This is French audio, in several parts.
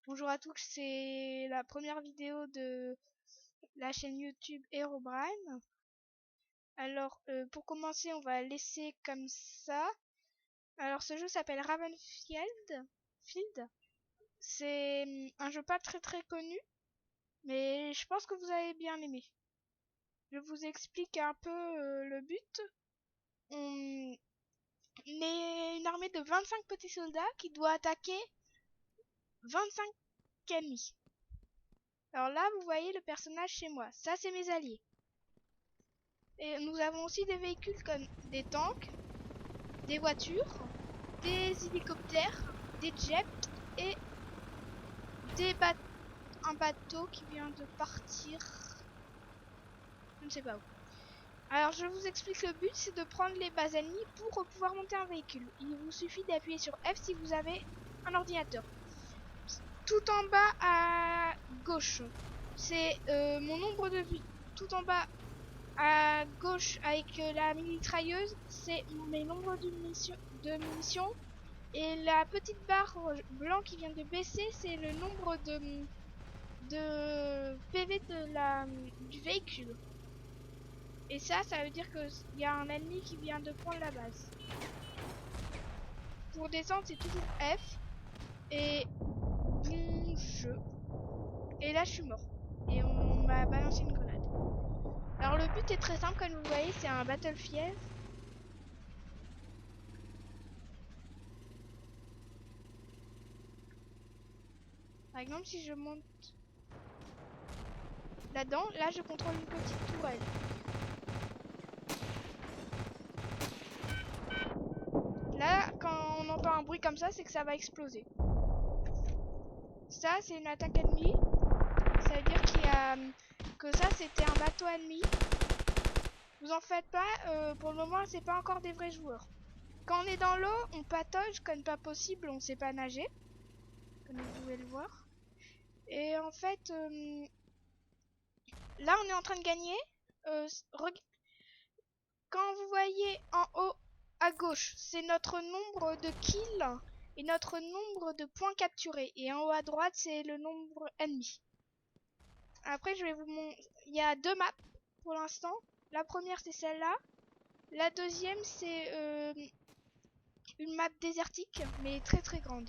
Bonjour à tous, c'est la première vidéo de la chaîne YouTube Herobrine. Alors, pour commencer, on va laisser comme ça. Alors, ce jeu s'appelle Ravenfield. C'est un jeu pas très connu, mais je pense que vous allez bien l'aimer. Je vous explique un peu le but. On est une armée de 25 petits soldats qui doit attaquer 25 ennemis. Alors là, vous voyez le personnage chez moi. Ça, c'est mes alliés. Et nous avons aussi des véhicules comme des tanks, des voitures, des hélicoptères, des jets et un bateau qui vient de partir. Je ne sais pas où. Alors je vous explique le but, c'est de prendre les bases ennemies pour pouvoir monter un véhicule. Il vous suffit d'appuyer sur F si vous avez un ordinateur. Tout en bas à gauche, c'est mon nombre de vies. Tout en bas à gauche avec la mitrailleuse, c'est mes nombres de munitions. Et la petite barre blanc qui vient de baisser, c'est le nombre de PV du véhicule. Et ça veut dire qu'il y a un ennemi qui vient de prendre la base. Pour descendre, c'est toujours F. Et bon jeu. Et là, je suis mort. Et on m'a balancé une grenade. Alors le but est très simple, comme vous voyez, c'est un battlefield. Par exemple, si je monte là-dedans, là je contrôle une petite tourelle. Là, quand on entend un bruit comme ça, c'est que ça va exploser. Ça, c'est une attaque ennemie. Ça veut dire que ça, c'était un bateau ennemi. Vous en faites pas, pour le moment, c'est pas encore des vrais joueurs. Quand on est dans l'eau, on patauge comme pas possible, on sait pas nager. Comme vous pouvez le voir. Et en fait, là, on est en train de gagner. Quand vous voyez en haut à gauche, c'est notre nombre de kills et notre nombre de points capturés. Et en haut à droite, c'est le nombre ennemi. Après, je vais vous montrer. Il y a deux maps pour l'instant. La première, c'est celle-là. La deuxième, c'est une map désertique, mais très grande.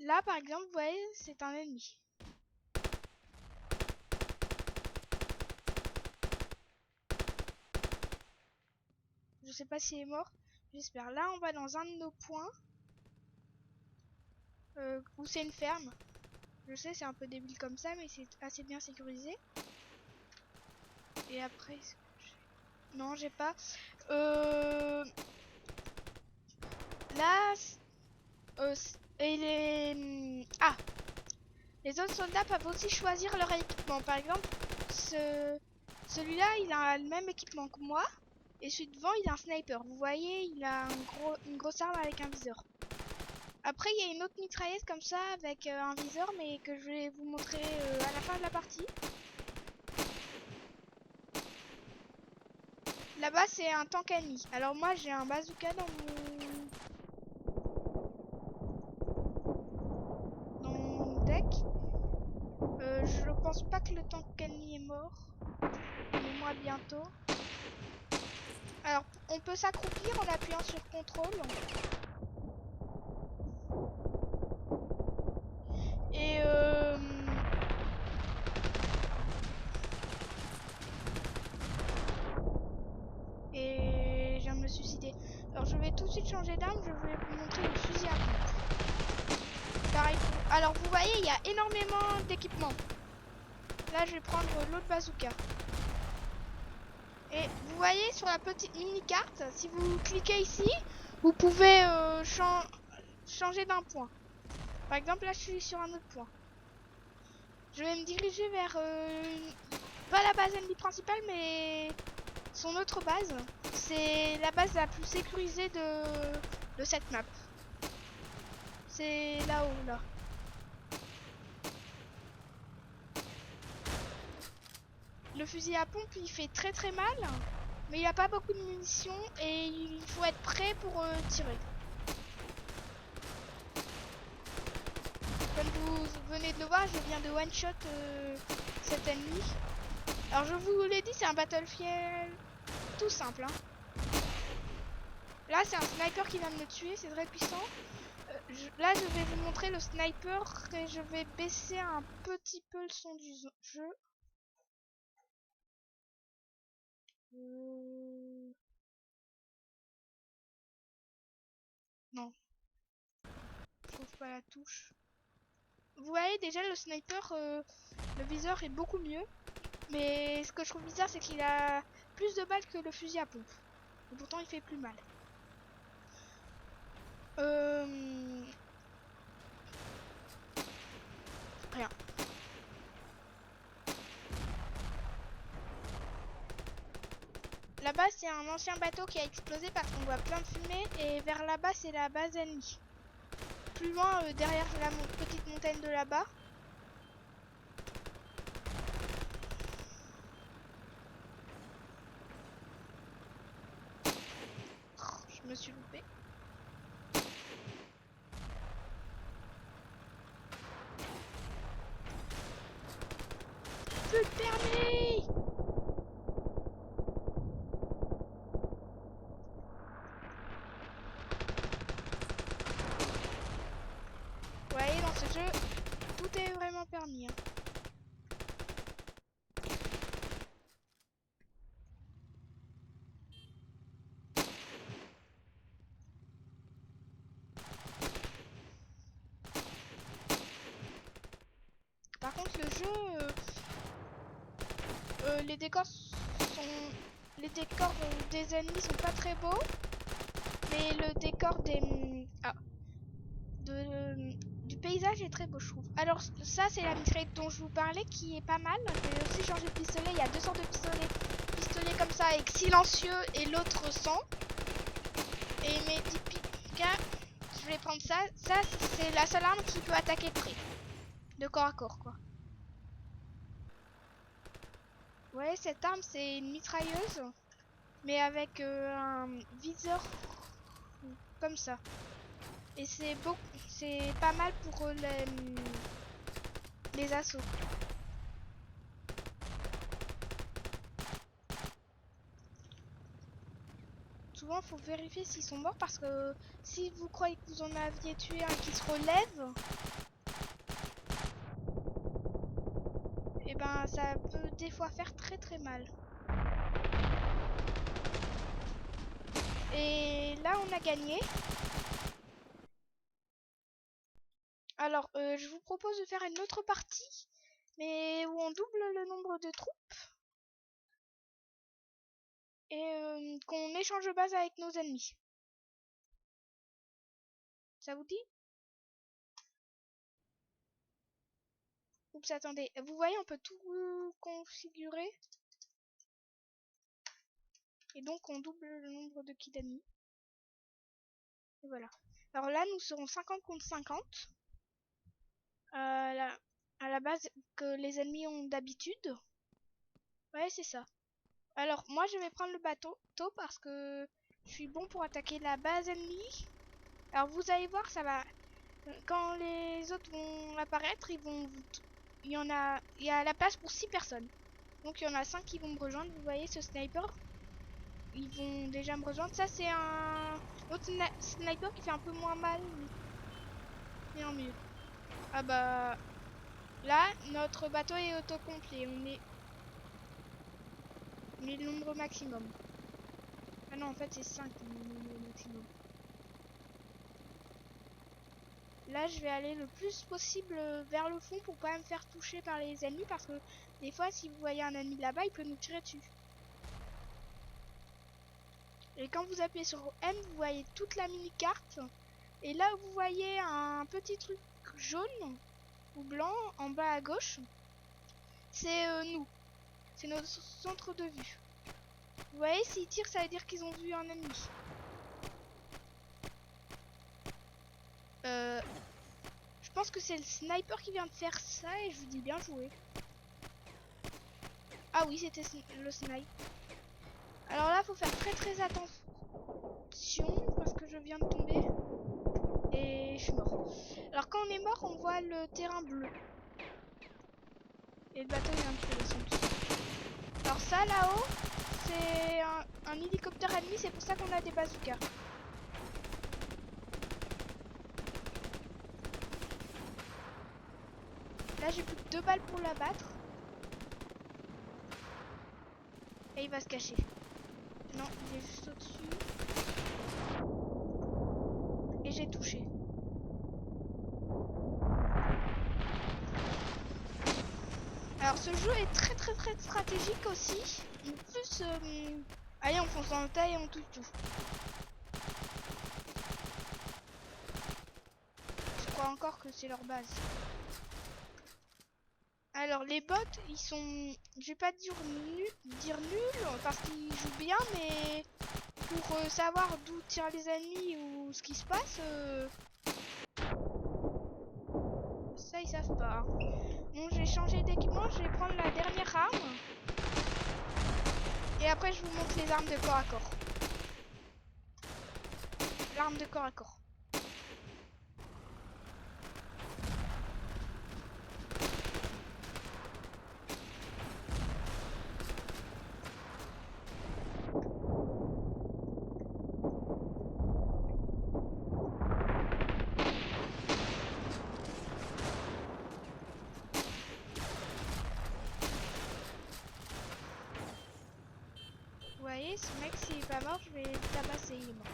Là, par exemple, vous voyez, c'est un ennemi. Je sais pas s'il est mort. J'espère. Là, on va dans un de nos points. Où c'est une ferme. Je sais, c'est un peu débile comme ça, mais c'est assez bien sécurisé. Et après... Non, j'ai pas. Là... et les... Ah! Les autres soldats peuvent aussi choisir leur équipement. Par exemple, celui-là, il a le même équipement que moi. Et celui devant, il a un sniper. Vous voyez, il a une grosse arme avec un viseur. Après, il y a une autre mitrailleuse comme ça avec un viseur, mais que je vais vous montrer à la fin de la partie. Là-bas, c'est un tank ennemi. Alors moi, j'ai un bazooka dans mon deck. Je pense pas que le tank ennemi est mort. Mais moi, bientôt. Alors, on peut s'accroupir en appuyant sur contrôle. Et je viens de me suicider. Alors je vais tout de suite changer d'arme, je vais vous montrer le fusil à pompe. Pareil. Alors vous voyez, il y a énormément d'équipements. Là je vais prendre l'autre bazooka. Et vous voyez sur la petite mini-carte, si vous cliquez ici, vous pouvez changer d'un point. Par exemple là je suis sur un autre point. Je vais me diriger vers pas la base ennemie principale, mais son autre base. C'est la base la plus sécurisée de cette map. C'est là-haut, là. Le fusil à pompe, il fait très mal. Mais il n'y a pas beaucoup de munitions et il faut être prêt pour tirer. vous venez de le voir, je viens de one shot cet ennemi. Alors je vous l'ai dit, c'est un Battlefield tout simple. Hein. Là c'est un sniper qui vient de me tuer, c'est très puissant. Là je vais vous montrer le sniper et je vais baisser un petit peu le son du jeu. Non, je trouve pas la touche. Vous voyez déjà le sniper, le viseur est beaucoup mieux. Mais ce que je trouve bizarre c'est qu'il a plus de balles que le fusil à pompe. Et pourtant il fait plus mal. Rien. Là-bas c'est un ancien bateau qui a explosé parce qu'on voit plein de fumée. Et vers là-bas c'est la base ennemie. Plus loin derrière la petite montagne de là-bas. Je me suis loupé. Plus de permis. Vous voyez dans ce jeu, tout est vraiment permis. Hein. Par contre le jeu, les décors des ennemis sont pas très beaux, mais le décor du paysage est très beau je trouve. Alors ça c'est la mitraillette dont je vous parlais qui est pas mal. J'ai aussi changé de pistolet, il y a deux sortes de pistolets comme ça avec silencieux et l'autre sans. Et mes Dipika, je vais prendre ça. Ça c'est la seule arme qui peut attaquer près. De corps à corps quoi. Ouais, cette arme c'est une mitrailleuse, mais avec un viseur comme ça. Et c'est pas mal pour les assauts. Souvent, faut vérifier s'ils sont morts parce que si vous croyez que vous en aviez tué un qui se relève, et ben ça peut des fois faire très très mal. Et là, on a gagné. Alors, je vous propose de faire une autre partie, mais où on double le nombre de troupes et qu'on échange de base avec nos ennemis. Ça vous dit? Oups, attendez. Vous voyez, on peut tout configurer. Et donc, on double le nombre de kills ennemis. Et voilà. Alors là, nous serons 50 contre 50. À la base que les ennemis ont d'habitude. Ouais, c'est ça. Alors, moi, je vais prendre le bateau parce que je suis bon pour attaquer la base ennemie. Alors, vous allez voir, ça va... Quand les autres vont apparaître, il y a la place pour 6 personnes. Donc, il y en a 5 qui vont me rejoindre. Vous voyez, ce sniper, ils vont déjà me rejoindre. Ça, c'est un autre sniper qui fait un peu moins mal, mais en mieux. Ah bah... Là, notre bateau est autocomplet. On est le nombre maximum. Ah non, en fait, c'est 5 le nombre maximum. Là, je vais aller le plus possible vers le fond pour pas me faire toucher par les ennemis. Parce que des fois, si vous voyez un ennemi là-bas, il peut nous tirer dessus. Et quand vous appuyez sur M, vous voyez toute la mini-carte. Et là, vous voyez un petit truc jaune ou blanc en bas à gauche. C'est nous. C'est notre centre de vue. Vous voyez, s'ils tirent, ça veut dire qu'ils ont vu un ennemi. Je pense que c'est le sniper qui vient de faire ça et je vous dis bien joué. Ah oui, c'était le snipe. Alors là, faut faire très attention parce que je viens de tomber. Et je suis mort. Alors quand on est mort, on voit le terrain bleu. Et le bateau il vient de descendre. Alors ça là-haut, c'est un hélicoptère ennemi, c'est pour ça qu'on a des bazookas. Là j'ai plus que 2 balles pour l'abattre. Et il va se cacher. Non, il est juste au-dessus. Et j'ai touché. Alors ce jeu est très stratégique aussi. En plus, allez on fonce dans le tas et on touche tout. Je crois encore que c'est leur base. Alors les bots, ils sont, je vais pas dire nuls parce qu'ils jouent bien, mais pour savoir d'où tirent les ennemis ou ce qui se passe, ça ils savent pas. Bon, j'ai changé d'équipement, je vais prendre la dernière arme. Et après je vous montre les armes de corps à corps. L'arme de corps à corps. Vous voyez, ce mec s'il est pas mort, je vais le tabasser, il est mort.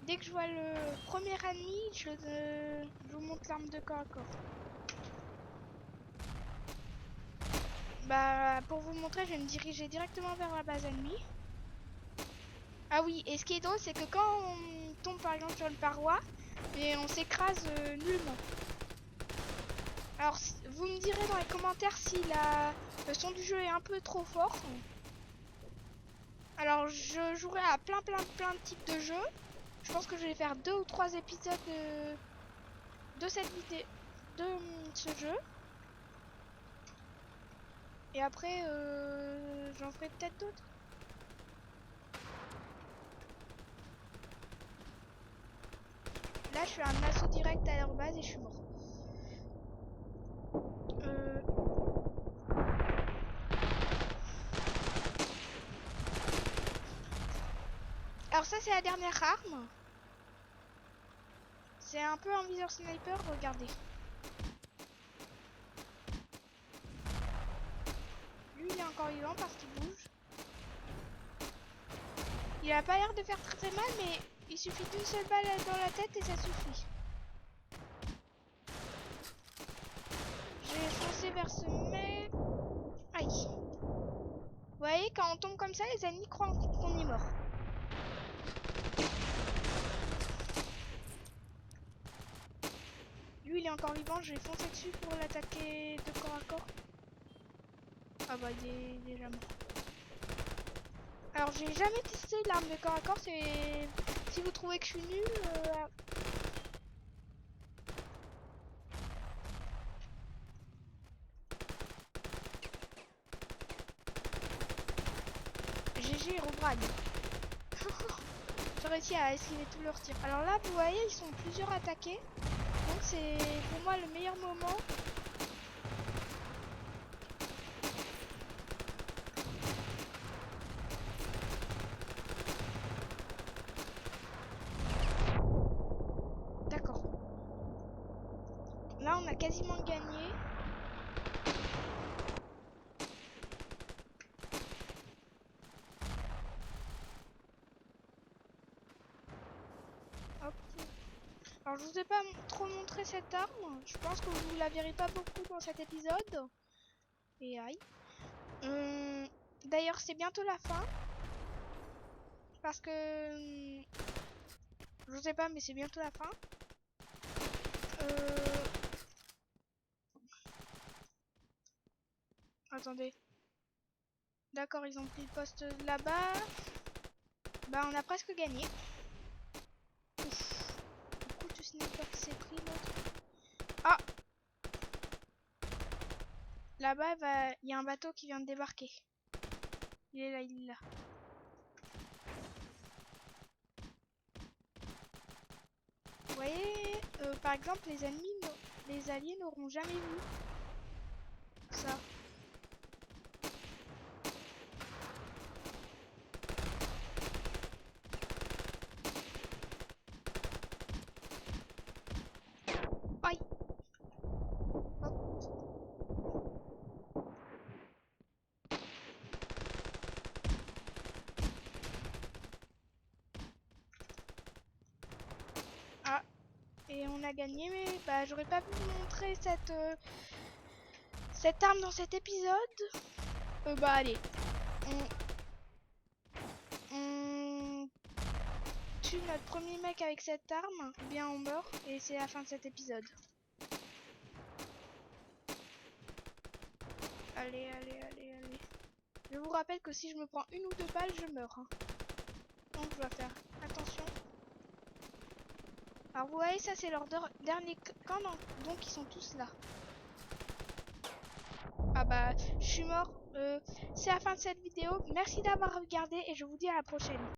Dès que je vois le premier ennemi, je vous montre l'arme de corps à corps. Bah, pour vous montrer, je vais me diriger directement vers la base ennemie. Ah oui, et ce qui est drôle, c'est que quand on tombe par exemple sur une paroi, et on s'écrase nullement. Alors, vous me direz dans les commentaires si le son du jeu est un peu trop fort. Alors, je jouerai à plein de types de jeux. Je pense que je vais faire 2 ou 3 épisodes de cette vidéo, de ce jeu. Et après, j'en ferai peut-être d'autres. Là, je fais un assaut direct à leur base et je suis mort. Alors ça, c'est la dernière arme. C'est un peu un viseur sniper, regardez. Lui, il est encore vivant parce qu'il bouge. Il a pas l'air de faire très mal, mais il suffit d'une seule balle dans la tête et ça suffit. Je vais foncer vers ce mec. Aïe. Vous voyez, quand on tombe comme ça, les ennemis croient qu'on est mort. Lui, il est encore vivant, je vais foncer dessus pour l'attaquer de corps à corps. Ah bah, il est déjà mort. Alors, j'ai jamais testé l'arme de corps à corps, c'est... Si vous trouvez que je suis nul... GG, Herobrine. J'ai réussi à esquiver tous leurs tirs. Alors là, vous voyez, ils sont plusieurs attaqués. Donc c'est pour moi le meilleur moment. D'accord. Là, on a quasiment gagné. Hop. Alors, je vous ai pas trop montré cette arme. Je pense que vous la verrez pas beaucoup dans cet épisode. Et aïe. D'ailleurs, c'est bientôt la fin. Parce que... je sais pas, mais c'est bientôt la fin. Attendez. D'accord, ils ont pris le poste là-bas. Bah, on a presque gagné. Ouf. Du coup, tu sniper qui s'est pris l'autre. Ah! Là-bas, il y a un bateau qui vient de débarquer. Il est là, il est là. voyez, par exemple, les alliés n'auront jamais vu ça. Aïe. Hop. Ah, et on a gagné, mais bah j'aurais pas pu vous montrer cette arme dans cet épisode. Bah allez, on tue notre premier mec avec cette arme, ou bien on meurt, et c'est la fin de cet épisode. Allez, allez, allez, allez. Je vous rappelle que si je me prends une ou deux balles, je meurs. Hein. Donc je dois faire attention. Alors vous voyez, ça c'est leur dernier camp, donc ils sont tous là. Ah bah, je suis mort. C'est la fin de cette vidéo. Merci d'avoir regardé et je vous dis à la prochaine.